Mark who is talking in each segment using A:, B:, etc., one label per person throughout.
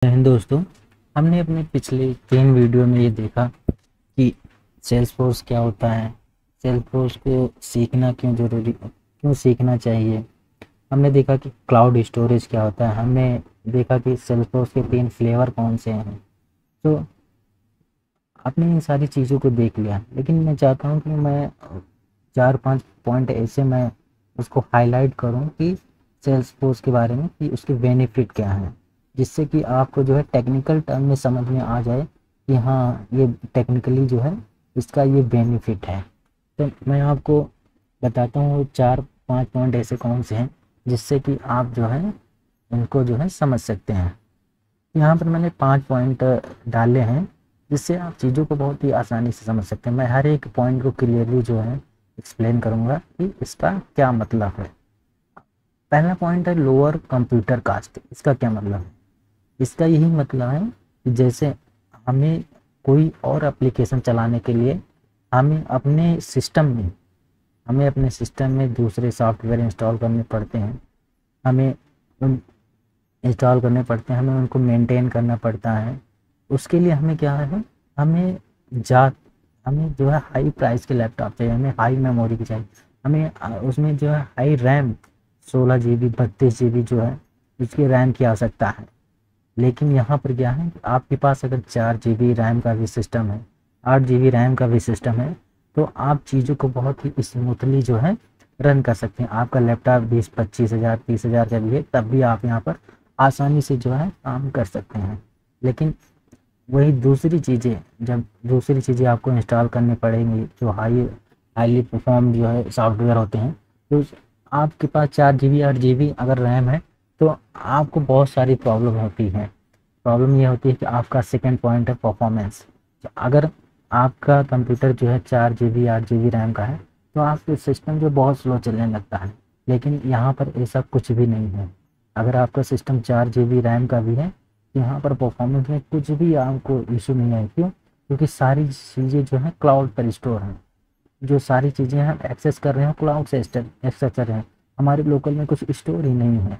A: हिंद दोस्तों, हमने अपने पिछले 3 वीडियो में ये देखा कि सेल्सफोर्स क्या होता है, सेल्सफोर्स को सीखना क्यों ज़रूरी, क्यों सीखना चाहिए। हमने देखा कि क्लाउड स्टोरेज क्या होता है, हमने देखा कि सेल्सफोर्स के 3 फ्लेवर कौन से हैं। तो आपने इन सारी चीज़ों को देख लिया, लेकिन मैं चाहता हूँ कि मैं 4-5 पॉइंट ऐसे मैं उसको हाईलाइट करूँ कि सेल्सफोर्स के बारे में, कि उसके बेनिफिट क्या हैं, जिससे कि आपको जो है टेक्निकल टर्म में समझ में आ जाए कि हाँ, ये टेक्निकली जो है इसका ये बेनिफिट है। तो मैं आपको बताता हूँ 4-5 पॉइंट ऐसे कौन से हैं जिससे कि आप जो है इनको जो है समझ सकते हैं। यहाँ पर मैंने 5 पॉइंट डाले हैं जिससे आप चीज़ों को बहुत ही आसानी से समझ सकते हैं। मैं हर एक पॉइंट को क्लियरली जो है एक्सप्लेन करूँगा कि इसका क्या मतलब है। पहला पॉइंट है लोअर कंप्यूटर कास्ट। इसका क्या मतलब है? इसका यही मतलब है कि जैसे हमें कोई और एप्लीकेशन चलाने के लिए हमें अपने सिस्टम में दूसरे सॉफ्टवेयर इंस्टॉल करने पड़ते हैं, हमें उन इंस्टॉल करने पड़ते हैं, हमें उनको मेंटेन करना पड़ता है। उसके लिए हमें क्या है, हमें जा हमें जो है हाई प्राइस के लैपटॉप चाहिए, हमें हाई मेमोरी की चाहिए, हमें उसमें जो है हाई रैम 16 GB 32 GB जो है उसकी रैम की आवश्यकता है। लेकिन यहाँ पर क्या है, आपके पास अगर 4 GB रैम का भी सिस्टम है, 8 GB रैम का भी सिस्टम है, तो आप चीज़ों को बहुत ही स्मूथली जो है रन कर सकते हैं। आपका लैपटॉप 20-25 हज़ार 30 हज़ार का भी है, तब भी आप यहाँ पर आसानी से जो है काम कर सकते हैं। लेकिन वही जब दूसरी चीज़ें आपको इंस्टॉल करनी पड़ेंगी जो हाईली परफॉर्म जो है सॉफ्टवेयर होते हैं, तो आपके पास 4 GB 8 GB अगर रैम है तो आपको बहुत सारी प्रॉब्लम होती है। प्रॉब्लम ये होती है कि आपका सेकंड पॉइंट है परफॉर्मेंस। अगर आपका कंप्यूटर जो है 4 GB 8 GB रैम का है तो आपका सिस्टम जो बहुत स्लो चलने लगता है। लेकिन यहाँ पर ऐसा कुछ भी नहीं है। अगर आपका सिस्टम 4 GB रैम का भी है तो यहाँ पर परफॉर्मेंस में कुछ भी आपको इशू नहीं है। क्यों? क्योंकि सारी चीज़ें जो है क्लाउड पर स्टोर हैं। जो सारी चीज़ें हम एक्सेस कर रहे हैं क्लाउड से एक्सेस कर रहे हैं, हमारे लोकल में कुछ स्टोर ही नहीं है।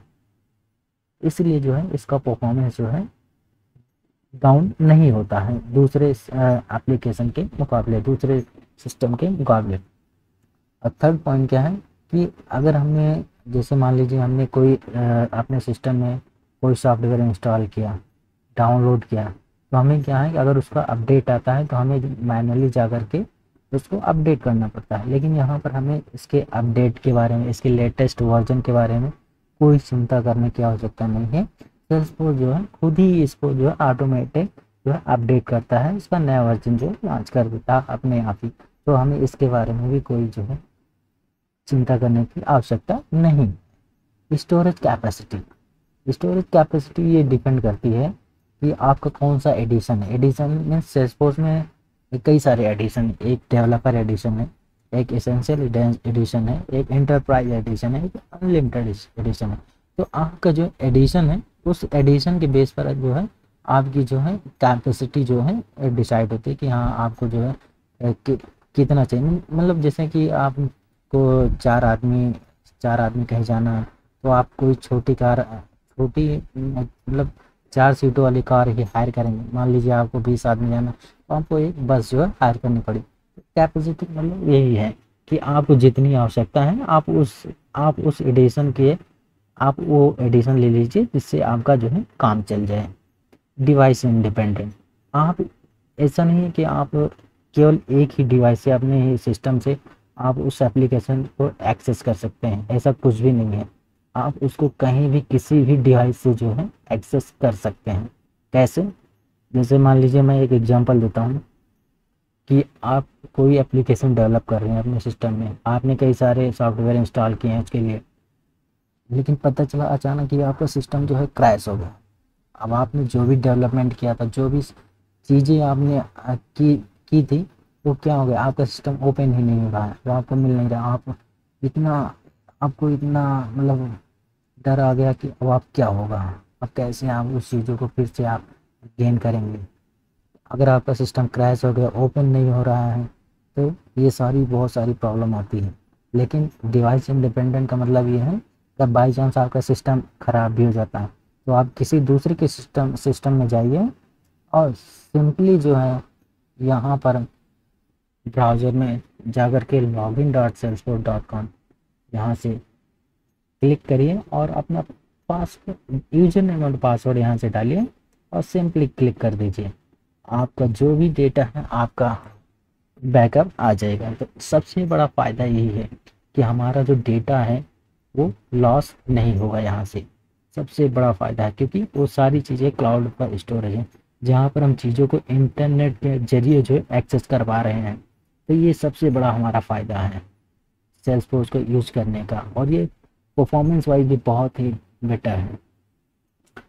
A: इसलिए जो है इसका परफॉर्मेंस जो है डाउन नहीं होता है दूसरे एप्लीकेशन के मुकाबले, दूसरे सिस्टम के मुकाबले। और थर्ड पॉइंट क्या है कि अगर हमने, जैसे मान लीजिए हमने कोई अपने सिस्टम में कोई सॉफ्टवेयर इंस्टॉल किया, डाउनलोड किया, तो हमें क्या है कि अगर उसका अपडेट आता है तो हमें मैनुअली जा कर के उसको अपडेट करना पड़ता है। लेकिन यहाँ पर हमें इसके अपडेट के बारे में, इसके लेटेस्ट वर्जन के बारे में कोई चिंता करने की आवश्यकता नहीं है। सेल्सफोर्स जो है खुद ही इसको जो है ऑटोमेटिक जो है अपडेट करता है, इसका नया वर्जन जो है लॉन्च कर देता है अपने आप ही। तो हमें इसके बारे में भी कोई जो है चिंता करने की आवश्यकता नहीं। स्टोरेज कैपेसिटी ये डिपेंड करती है कि आपका कौन सा एडिशन है। एडिशन में सेल्सफोर्स में कई सारे एडिशन, एक डेवलपर एडिशन है, एक एसेंशियल एडिशन है, एक एंटरप्राइज एडिशन है, एक अनलिमिटेड एडिशन है। तो आपका जो एडिशन है उस एडिशन के बेस पर जो है आपकी जो है कैपेसिटी जो है डिसाइड होती है कि हाँ आपको जो है कितना चाहिए। मतलब जैसे कि आपको 4 आदमी कहीं जाना है तो आप कोई छोटी मतलब 4 सीटों वाली कार ही हायर करेंगे। मान लीजिए आपको 20 आदमी जाना तो आपको एक बस जो है हायर करनी पड़ी। कैपेसिटी मतलब यही है कि आपको जितनी आवश्यकता है आप उस एडिशन के आप वो एडिशन ले लीजिए जिससे आपका जो है काम चल जाए। डिवाइस इंडिपेंडेंट, आप ऐसा नहीं है कि आप केवल एक ही डिवाइस से, अपने ही सिस्टम से आप उस एप्लीकेशन को एक्सेस कर सकते हैं, ऐसा कुछ भी नहीं है। आप उसको कहीं भी किसी भी डिवाइस से जो है एक्सेस कर सकते हैं। कैसे? जैसे मान लीजिए मैं एक एग्जांपल देता हूँ कि आप कोई एप्लीकेशन डेवलप कर रहे हैं अपने सिस्टम में, आपने कई सारे सॉफ्टवेयर इंस्टॉल किए हैं उसके लिए, लेकिन पता चला अचानक कि आपका सिस्टम जो है क्रैश हो गया। अब आपने जो भी डेवलपमेंट किया था, जो भी चीज़ें आपने की थी, वो क्या हो गया, आपका सिस्टम ओपन ही नहीं हो रहा है, वो आपको मिल नहीं रहा। इतना आपको इतना मतलब डर आ गया कि अब आप क्या होगा, अब कैसे आप उस चीज़ों को फिर से आप गेन करेंगे। अगर आपका सिस्टम क्रैश हो गया, ओपन नहीं हो रहा है, तो ये बहुत सारी प्रॉब्लम आती है। लेकिन डिवाइस इंडिपेंडेंट का मतलब ये है कि बाई चांस आपका सिस्टम ख़राब भी हो जाता है तो आप किसी दूसरे के सिस्टम में जाइए और सिंपली जो है यहाँ पर ब्राउज़र में जाकर के login.salesforce.com यहाँ से क्लिक करिए और अपना पासवर्ड, यूजर नेम और पासवर्ड यहाँ से डालिए और सिंपली क्लिक कर दीजिए। आपका जो भी डेटा है आपका बैकअप आ जाएगा। तो सबसे बड़ा फ़ायदा यही है कि हमारा जो डेटा है वो लॉस नहीं होगा यहाँ से। सबसे बड़ा फ़ायदा है क्योंकि वो सारी चीज़ें क्लाउड पर स्टोर है, जहाँ पर हम चीज़ों को इंटरनेट के ज़रिए जो है एक्सेस करवा रहे हैं। तो ये सबसे बड़ा हमारा फ़ायदा है सेल्सफोर्स को यूज़ करने का, और ये परफॉर्मेंस वाइज भी बहुत ही बेटर है।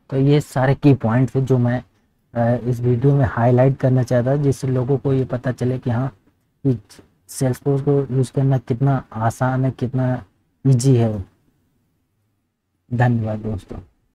A: तो ये सारे की पॉइंट्स हैं जो मैं इस वीडियो में हाईलाइट करना चाहता, जिससे लोगों को ये पता चले कि हाँ, कि सेल्सफोर्स को यूज़ करना कितना आसान है, कितना ईजी है। धन्यवाद दोस्तों।